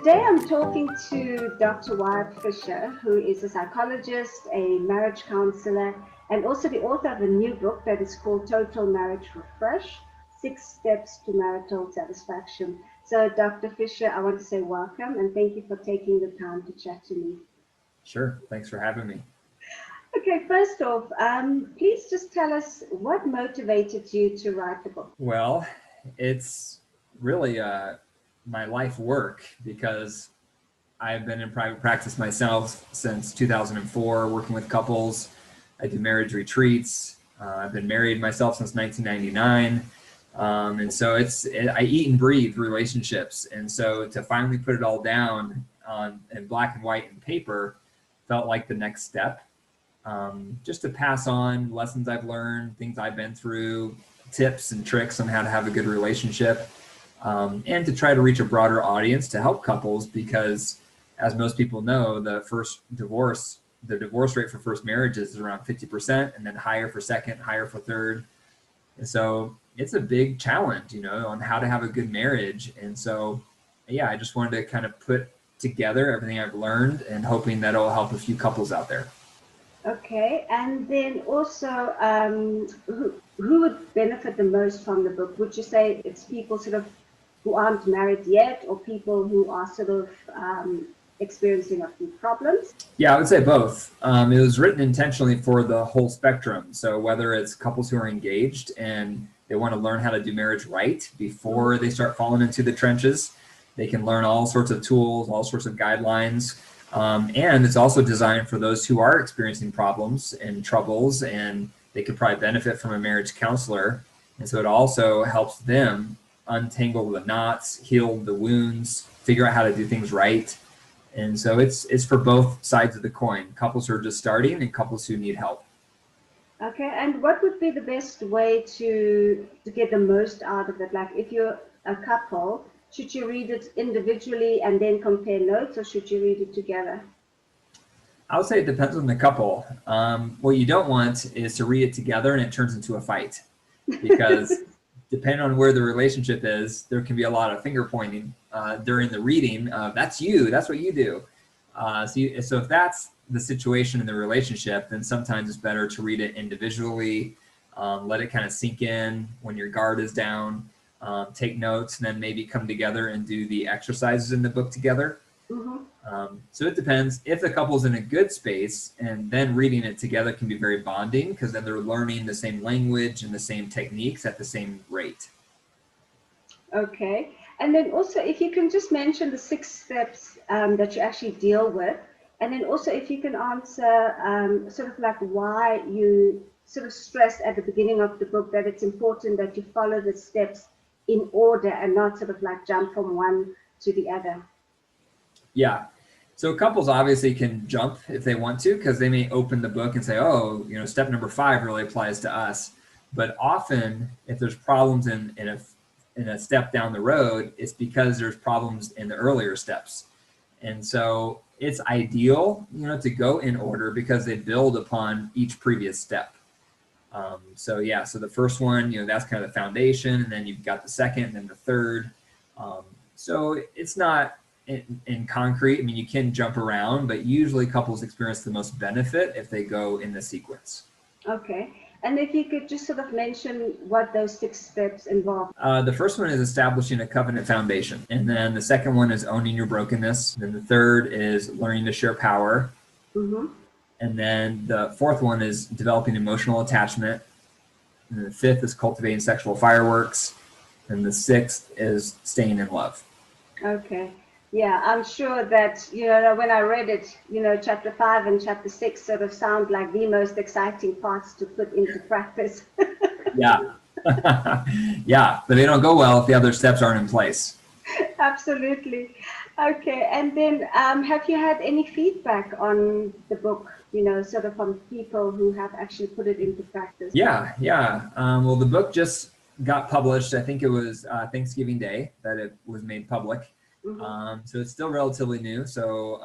Today I'm talking to Dr. Wyatt Fisher, who is a psychologist, a marriage counselor, and also the author of a new book that is called Total Marriage Refresh, 6 Steps to Marital Satisfaction. So Dr. Fisher, I want to say welcome and thank you for taking the time to chat to me. Sure, thanks for having me. Okay, first off, please just tell us what motivated you to write the book. Well, it's really my life work because I've been in private practice myself since 2004, working with couples. I do marriage retreats. I've been married myself since 1999. And so I eat and breathe relationships. And so to finally put it all down in black and white and paper felt like the next step. Just to pass on lessons I've learned, things I've been through, tips and tricks on how to have a good relationship, and to try to reach a broader audience to help couples because, as most people know, the divorce rate for first marriages is around 50%, and then higher for second, higher for third. And so it's a big challenge, on how to have a good marriage. And so, yeah, I just wanted to kind of put together everything I've learned and hoping that it'll help a few couples out there. Okay, and then also, who would benefit the most from the book? Would you say it's people sort of who aren't married yet, or people who are sort of experiencing a few problems? Yeah, I would say both. It was written intentionally for the whole spectrum. So whether it's couples who are engaged and they want to learn how to do marriage right before they start falling into the trenches, they can learn all sorts of tools, all sorts of guidelines. And it's also designed for those who are experiencing problems and troubles, and they could probably benefit from a marriage counselor. And so it also helps them untangle the knots, heal the wounds, figure out how to do things right. And so it's for both sides of the coin, couples who are just starting and couples who need help. Okay, and what would be the best way to get the most out of it? Like if you're a couple, should you read it individually and then compare notes, or should you read it together? I would say it depends on the couple. What you don't want is to read it together and it turns into a fight, because depending on where the relationship is, there can be a lot of finger pointing during the reading. That's you, that's what you do. So if that's the situation in the relationship, then sometimes it's better to read it individually, let it kind of sink in when your guard is down. Take notes, and then maybe come together and do the exercises in the book together. Mm-hmm. So it depends. If the couple's in a good space, and then reading it together can be very bonding, because then they're learning the same language and the same techniques at the same rate. Okay, and then also if you can just mention the 6 steps that you actually deal with, and then also if you can answer sort of like why you sort of stress at the beginning of the book that it's important that you follow the steps in order and not sort of like jump from one to the other. Yeah. So couples obviously can jump if they want to, because they may open the book and say, oh, step number 5 really applies to us. But often if there's problems in a step down the road, it's because there's problems in the earlier steps. And so it's ideal, to go in order because they build upon each previous step. So the first one, that's kind of the foundation, and then you've got the second and then the third. So it's not in concrete. I mean, you can jump around, but usually couples experience the most benefit if they go in the sequence. Okay. And if you could just sort of mention what those 6 steps involve. The first one is establishing a covenant foundation. And then the second one is owning your brokenness. And then the third is learning to share power. Mm-hmm. And then the fourth one is developing emotional attachment. And the fifth is cultivating sexual fireworks. And the sixth is staying in love. Okay. Yeah, I'm sure that, when I read it, chapter 5 and chapter 6 sort of sound like the most exciting parts to put into practice. Yeah. Yeah, but they don't go well if the other steps aren't in place. Absolutely. Okay. And then have you had any feedback on the book, sort of from people who have actually put it into practice? Yeah. Well, the book just got published. I think it was Thanksgiving Day that it was made public. Mm-hmm. So it's still relatively new. So,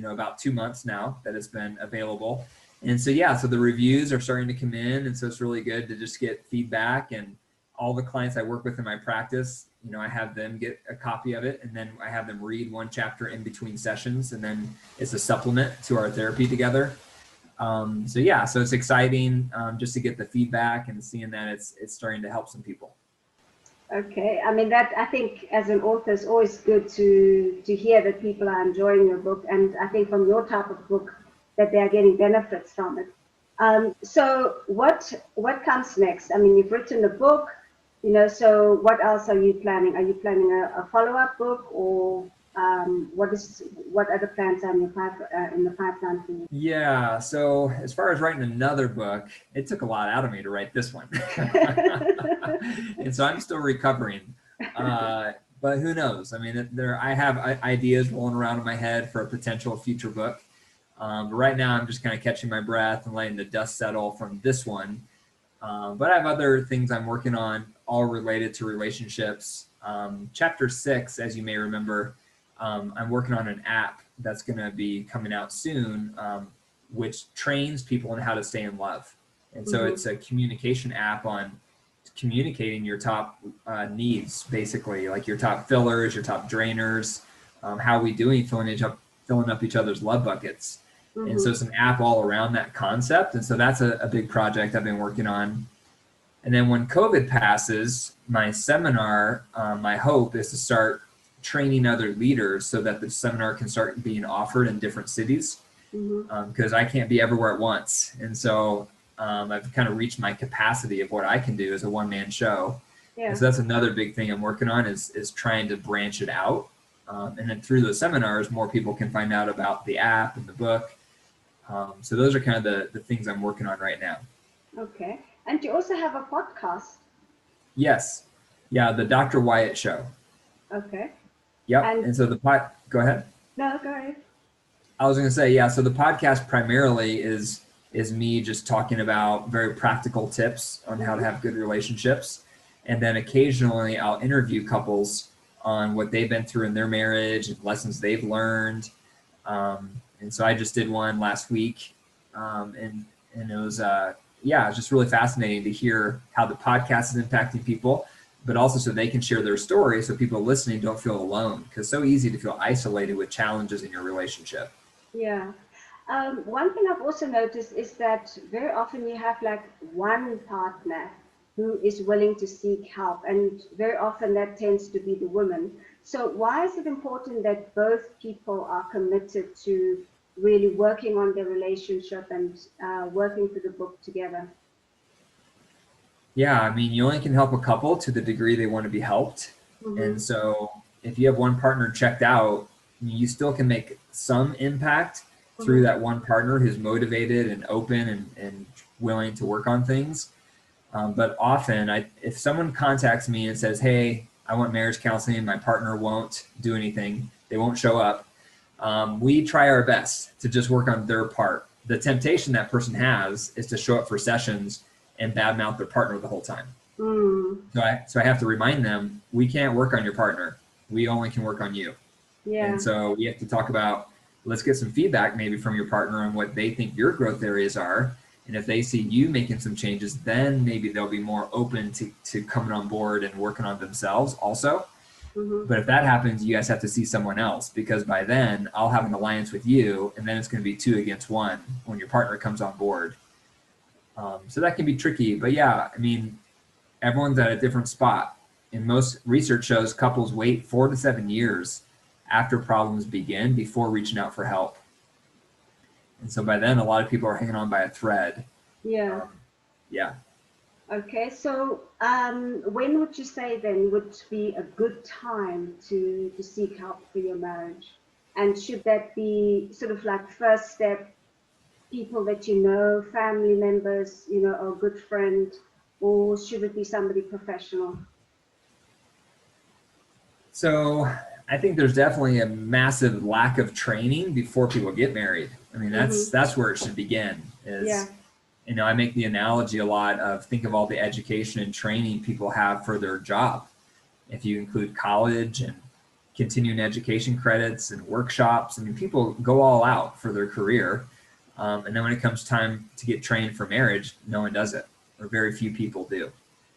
about 2 months now that it's been available. And so the reviews are starting to come in. And so it's really good to just get feedback. And all the clients I work with in my practice, I have them get a copy of it, and then I have them read one chapter in between sessions, and then it's a supplement to our therapy together. So it's exciting just to get the feedback and seeing that it's starting to help some people. Okay, I mean that I think as an author it's always good to hear that people are enjoying your book, and I think from your type of book that they are getting benefits from it. So what comes next? I mean, you've written a book, so what else are you planning? Are you planning a follow-up book, or what other plans are in the pipeline for you? Yeah, so as far as writing another book, it took a lot out of me to write this one. And so I'm still recovering. But who knows? I mean, I have ideas rolling around in my head for a potential future book. But right now I'm just kind of catching my breath and letting the dust settle from this one. But I have other things I'm working on, all related to relationships. Chapter 6, as you may remember, I'm working on an app that's going to be coming out soon, which trains people on how to stay in love. And so it's a communication app on communicating your top needs, basically, like your top fillers, your top drainers, how are we doing filling up each other's love buckets. And so it's an app all around that concept. And so that's a big project I've been working on. And then when COVID passes, my seminar, my hope is to start training other leaders so that the seminar can start being offered in different cities, because I can't be everywhere at once. And so I've kind of reached my capacity of what I can do as a one-man show. Yeah. And so that's another big thing I'm working on is trying to branch it out. And then through the seminars, more people can find out about the app and the book. So those are kind of the things I'm working on right now. Okay. And you also have a podcast. Yes. Yeah, the Dr. Wyatt Show. Okay. Yep. And so go ahead. No, go ahead. I was going to say, so the podcast primarily is me just talking about very practical tips on how to have good relationships. And then occasionally I'll interview couples on what they've been through in their marriage and lessons they've learned. And so I just did one last week. And it was, it's just really fascinating to hear how the podcast is impacting people, but also so they can share their story so people listening don't feel alone, because it's so easy to feel isolated with challenges in your relationship. Yeah. One thing I've also noticed is that very often you have like one partner who is willing to seek help, and very often that tends to be the woman. So why is it important that both people are committed to really working on their relationship and working through the book together? Yeah, I mean, you only can help a couple to the degree they want to be helped. And so if you have one partner checked out, you still can make some impact through that one partner who's motivated and open and willing to work on things. But often if someone contacts me and says, hey, I want marriage counseling and my partner won't do anything, they won't show up, we try our best to just work on their part. The temptation that person has is to show up for sessions and badmouth their partner the whole time. So I have to remind them, we can't work on your partner. We only can work on you. Yeah. And so we have to talk about, let's get some feedback maybe from your partner on what they think your growth areas are. And if they see you making some changes, then maybe they'll be more open to coming on board and working on themselves also. But if that happens, you guys have to see someone else, because by then I'll have an alliance with you, and then it's going to be 2 against 1 when your partner comes on board. So that can be tricky, but yeah, I mean, everyone's at a different spot. And most research shows couples wait 4 to 7 years after problems begin before reaching out for help. And so by then, a lot of people are hanging on by a thread. Yeah. Yeah. Okay, so when would you say then would be a good time to seek help for your marriage? And should that be sort of like first step, people that you know, family members, or a good friend, or should it be somebody professional? So I think there's definitely a massive lack of training before people get married. I mean, that's where it should begin. I make the analogy a lot of, think of all the education and training people have for their job. If you include college and continuing education credits and workshops, I mean, people go all out for their career. And then when it comes time to get trained for marriage, no one does it, or very few people do.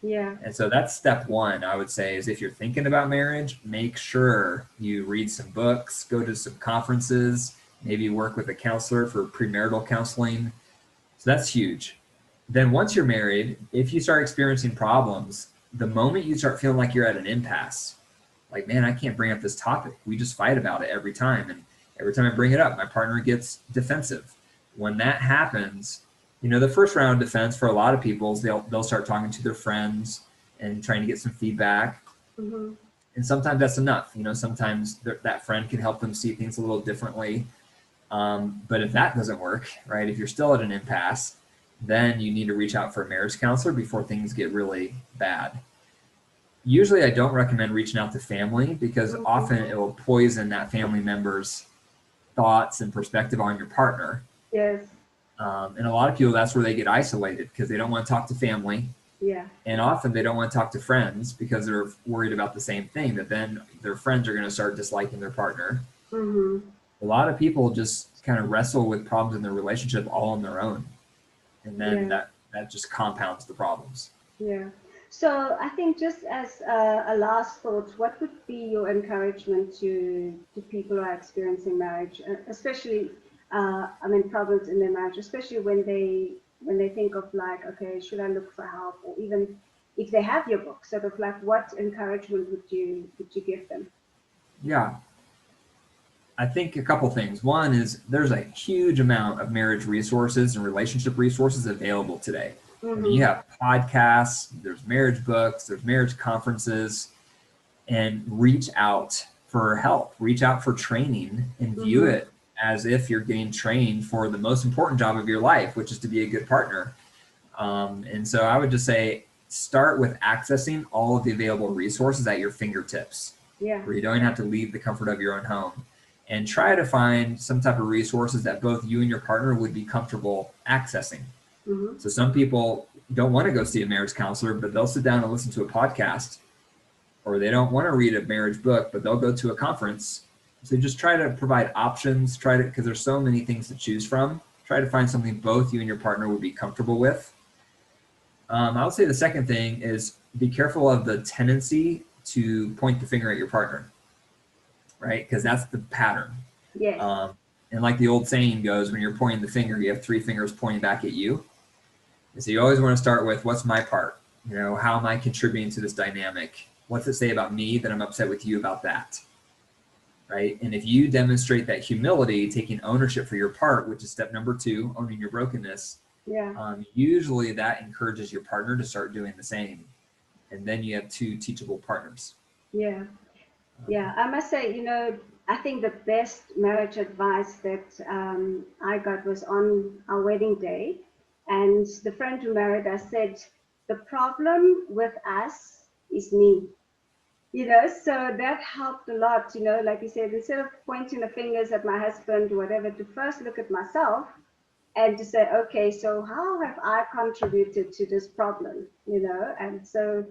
Yeah. And so that's step one, I would say, is if you're thinking about marriage, make sure you read some books, go to some conferences, maybe work with a counselor for premarital counseling. So that's huge. Then once you're married, if you start experiencing problems, the moment you start feeling like you're at an impasse, like, man, I can't bring up this topic. We just fight about it every time. And every time I bring it up, my partner gets defensive. When that happens, the first round of defense for a lot of people is they'll start talking to their friends and trying to get some feedback. Mm-hmm. And sometimes that's enough. Sometimes that friend can help them see things a little differently. But if that doesn't work, right, if you're still at an impasse, then you need to reach out for a marriage counselor before things get really bad. Usually I don't recommend reaching out to family because often it will poison that family member's thoughts and perspective on your partner. Yes. And a lot of people, that's where they get isolated because they don't want to talk to family. Yeah. And often they don't want to talk to friends because they're worried about the same thing, that then their friends are going to start disliking their partner. Mm-hmm. A lot of people just kind of wrestle with problems in their relationship all on their own. And then that just compounds the problems. Yeah. So I think just as a last thought, what would be your encouragement to people who are experiencing marriage, especially, problems in their marriage, especially when they think of like, okay, should I look for help, or even if they have your book, sort of like, what encouragement would you give them? Yeah. I think a couple things. One is there's a huge amount of marriage resources and relationship resources available today. Mm-hmm. I mean, you have podcasts, there's marriage books, there's marriage conferences, and reach out for help, reach out for training, and view it as if you're getting trained for the most important job of your life, which is to be a good partner. And so I would just say, start with accessing all of the available resources at your fingertips, where you don't have to leave the comfort of your own home. And try to find some type of resources that both you and your partner would be comfortable accessing. Mm-hmm. So some people don't want to go see a marriage counselor, but they'll sit down and listen to a podcast, or they don't want to read a marriage book, but they'll go to a conference. So just try to provide options, because there's so many things to choose from. Try to find something both you and your partner would be comfortable with. I would say the second thing is be careful of the tendency to point the finger at your partner. Right? Because that's the pattern. Yes. And like the old saying goes, when you're pointing the finger, you have three fingers pointing back at you. And so you always want to start with, what's my part? How am I contributing to this dynamic? What's it say about me that I'm upset with you about that? Right? And if you demonstrate that humility, taking ownership for your part, which is step number 2, owning your brokenness, usually that encourages your partner to start doing the same. And then you have 2 teachable partners. Yeah. Yeah, I must say, I think the best marriage advice that I got was on our wedding day. And the friend who married us said, the problem with us is me. So that helped a lot, like you said, instead of pointing the fingers at my husband or whatever, to first look at myself and to say, okay, so how have I contributed to this problem, And so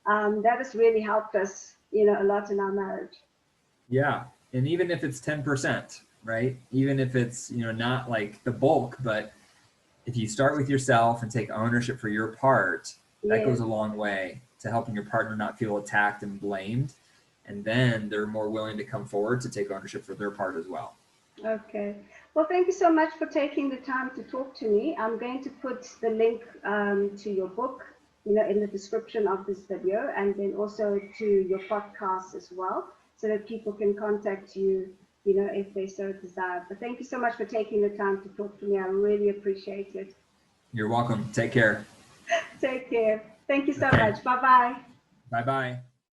that has really helped us, a lot in our marriage. Yeah. And even if it's 10%, right? Even if it's, not like the bulk, but if you start with yourself and take ownership for your part, that goes a long way to helping your partner not feel attacked and blamed. And then they're more willing to come forward to take ownership for their part as well. Okay. Well, thank you so much for taking the time to talk to me. I'm going to put the link to your book, in the description of this video, and then also to your podcast as well, so that people can contact you, if they so desire. But thank you so much for taking the time to talk to me. I really appreciate it. You're welcome. Take care. Take care. Thank you so much. Bye-bye. Bye-bye.